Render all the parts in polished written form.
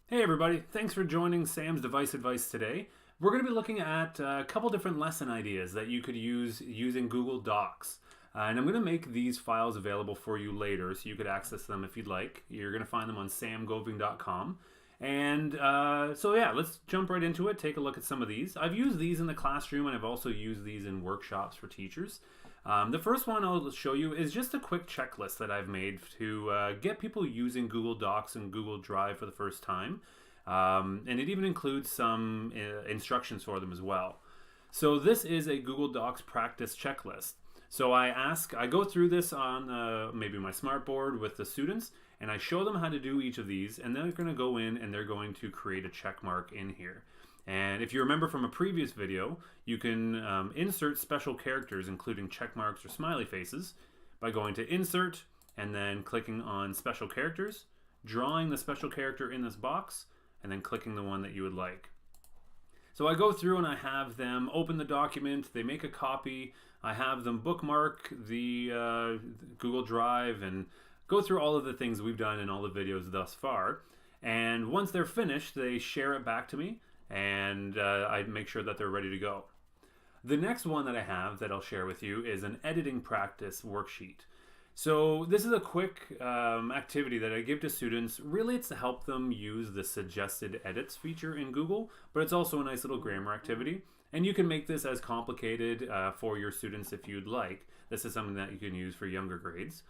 Hey everybody, thanks for joining Sam's Device Advice today. We're going to be looking at a couple different lesson ideas that you could use using Google Docs. And I'm going to make these files available for you later so you could access them if you'd like. You're going to find them on samgoving.com. And so yeah, let's jump right into it, take a look at some of these. I've used these in the classroom and I've also used these in workshops for teachers. The first one I'll show you is just a quick checklist that I've made to get people using Google Docs and Google Drive for the first time. And it even includes some instructions for them as well. So this is a Google Docs practice checklist. So I go through this on maybe my smartboard with the students, and I show them how to do each of these, and they're going to go in and they're going to create a check mark in here. And if you remember from a previous video, you can insert special characters, including check marks or smiley faces, by going to Insert and then clicking on Special Characters, drawing the special character in this box, and then clicking the one that you would like. So I go through and I have them open the document, they make a copy, I have them bookmark the Google Drive and go through all of the things we've done in all the videos thus far. And once they're finished, they share it back to me, and I make sure that they're ready to go. The next one that I have that I'll share with you is an editing practice worksheet. So this is a quick activity that I give to students. Really, it's to help them use the suggested edits feature in Google, but it's also a nice little grammar activity. And you can make this as complicated for your students if you'd like. This is something that you can use for younger grades.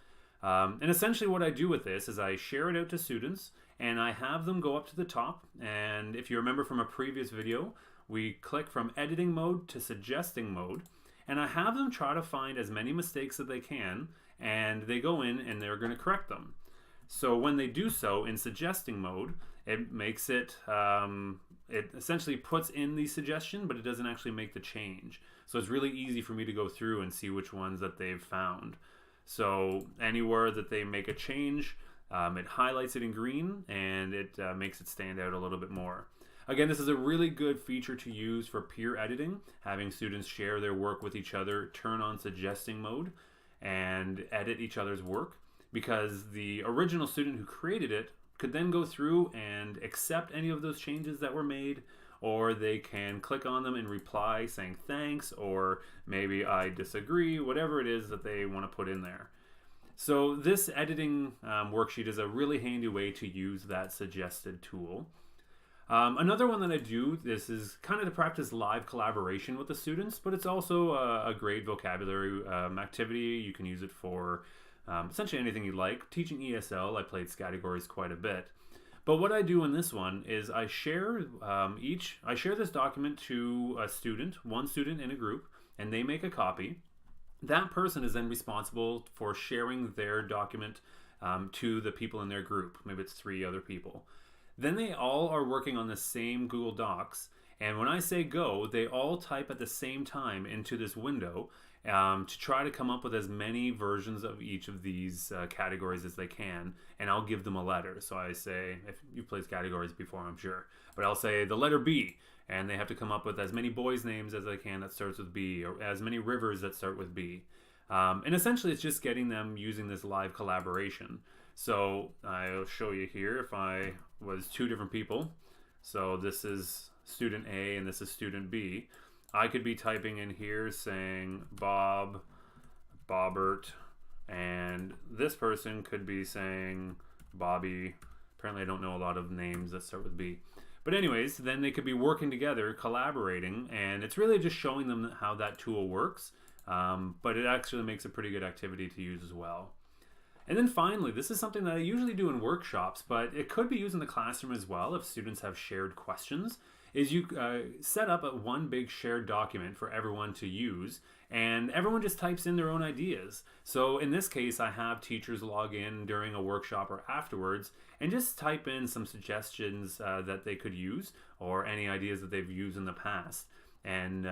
And essentially what I do with this is I share it out to students and I have them go up to the top, and if you remember from a previous video, we click from editing mode to suggesting mode, and I have them try to find as many mistakes that they can, and they go in and they're going to correct them. So when they do so in suggesting mode, it makes it, it essentially puts in the suggestion, but it doesn't actually make the change. So it's really easy for me to go through and see which ones that they've found. So anywhere that they make a change, it highlights it in green and it makes it stand out a little bit more. Again, this is a really good feature to use for peer editing, having students share their work with each other, turn on suggesting mode, and edit each other's work, because the original student who created it could then go through and accept any of those changes that were made, or they can click on them and reply saying thanks, or maybe I disagree, whatever it is that they want to put in there. So this editing worksheet is a really handy way to use that suggested tool. Another one that I do, this is kind of to practice live collaboration with the students, but it's also a great vocabulary activity. You can use it for essentially anything you like. Teaching ESL, I played categories quite a bit. But what I do in this one is I share this document to a student, one student in a group, and they make a copy. That person is then responsible for sharing their document to the people in their group. Maybe it's 3 other people. Then they all are working on the same Google Docs, and when I say go, they all type at the same time into this window to try to come up with as many versions of each of these categories as they can, and I'll give them a letter. So I say, if you've played categories before, I'm sure, but I'll say the letter B, and they have to come up with as many boys' names as they can that starts with B, or as many rivers that start with B. And essentially it's just getting them using this live collaboration. So I'll show you here if I was 2 different people. So this is student A and this is student B. I could be typing in here saying Bob, Bobbert, and this person could be saying Bobby. Apparently I don't know a lot of names that start with B. But anyways, then they could be working together, collaborating, and it's really just showing them how that tool works. But it actually makes a pretty good activity to use as well. And then finally, this is something that I usually do in workshops, but it could be used in the classroom as well if students have shared questions, is you set up one big shared document for everyone to use, and everyone just types in their own ideas. So in this case, I have teachers log in during a workshop or afterwards and just type in some suggestions that they could use, or any ideas that they've used in the past. And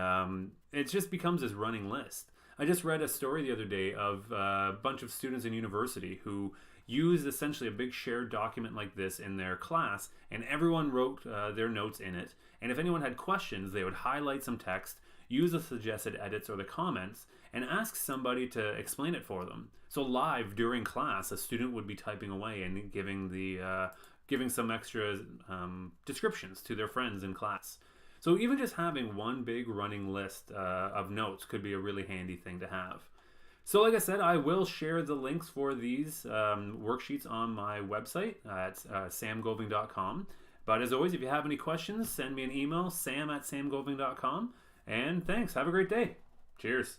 it just becomes this running list. I just read a story the other day of a bunch of students in university who used essentially a big shared document like this in their class, and everyone wrote their notes in it. And if anyone had questions, they would highlight some text, use the suggested edits or the comments, and ask somebody to explain it for them. So live during class, a student would be typing away and giving the giving some extra descriptions to their friends in class. So even just having one big running list of notes could be a really handy thing to have. So like I said, I will share the links for these worksheets on my website at samgoving.com. But as always, if you have any questions, send me an email, sam@samgoving.com. And thanks. Have a great day. Cheers.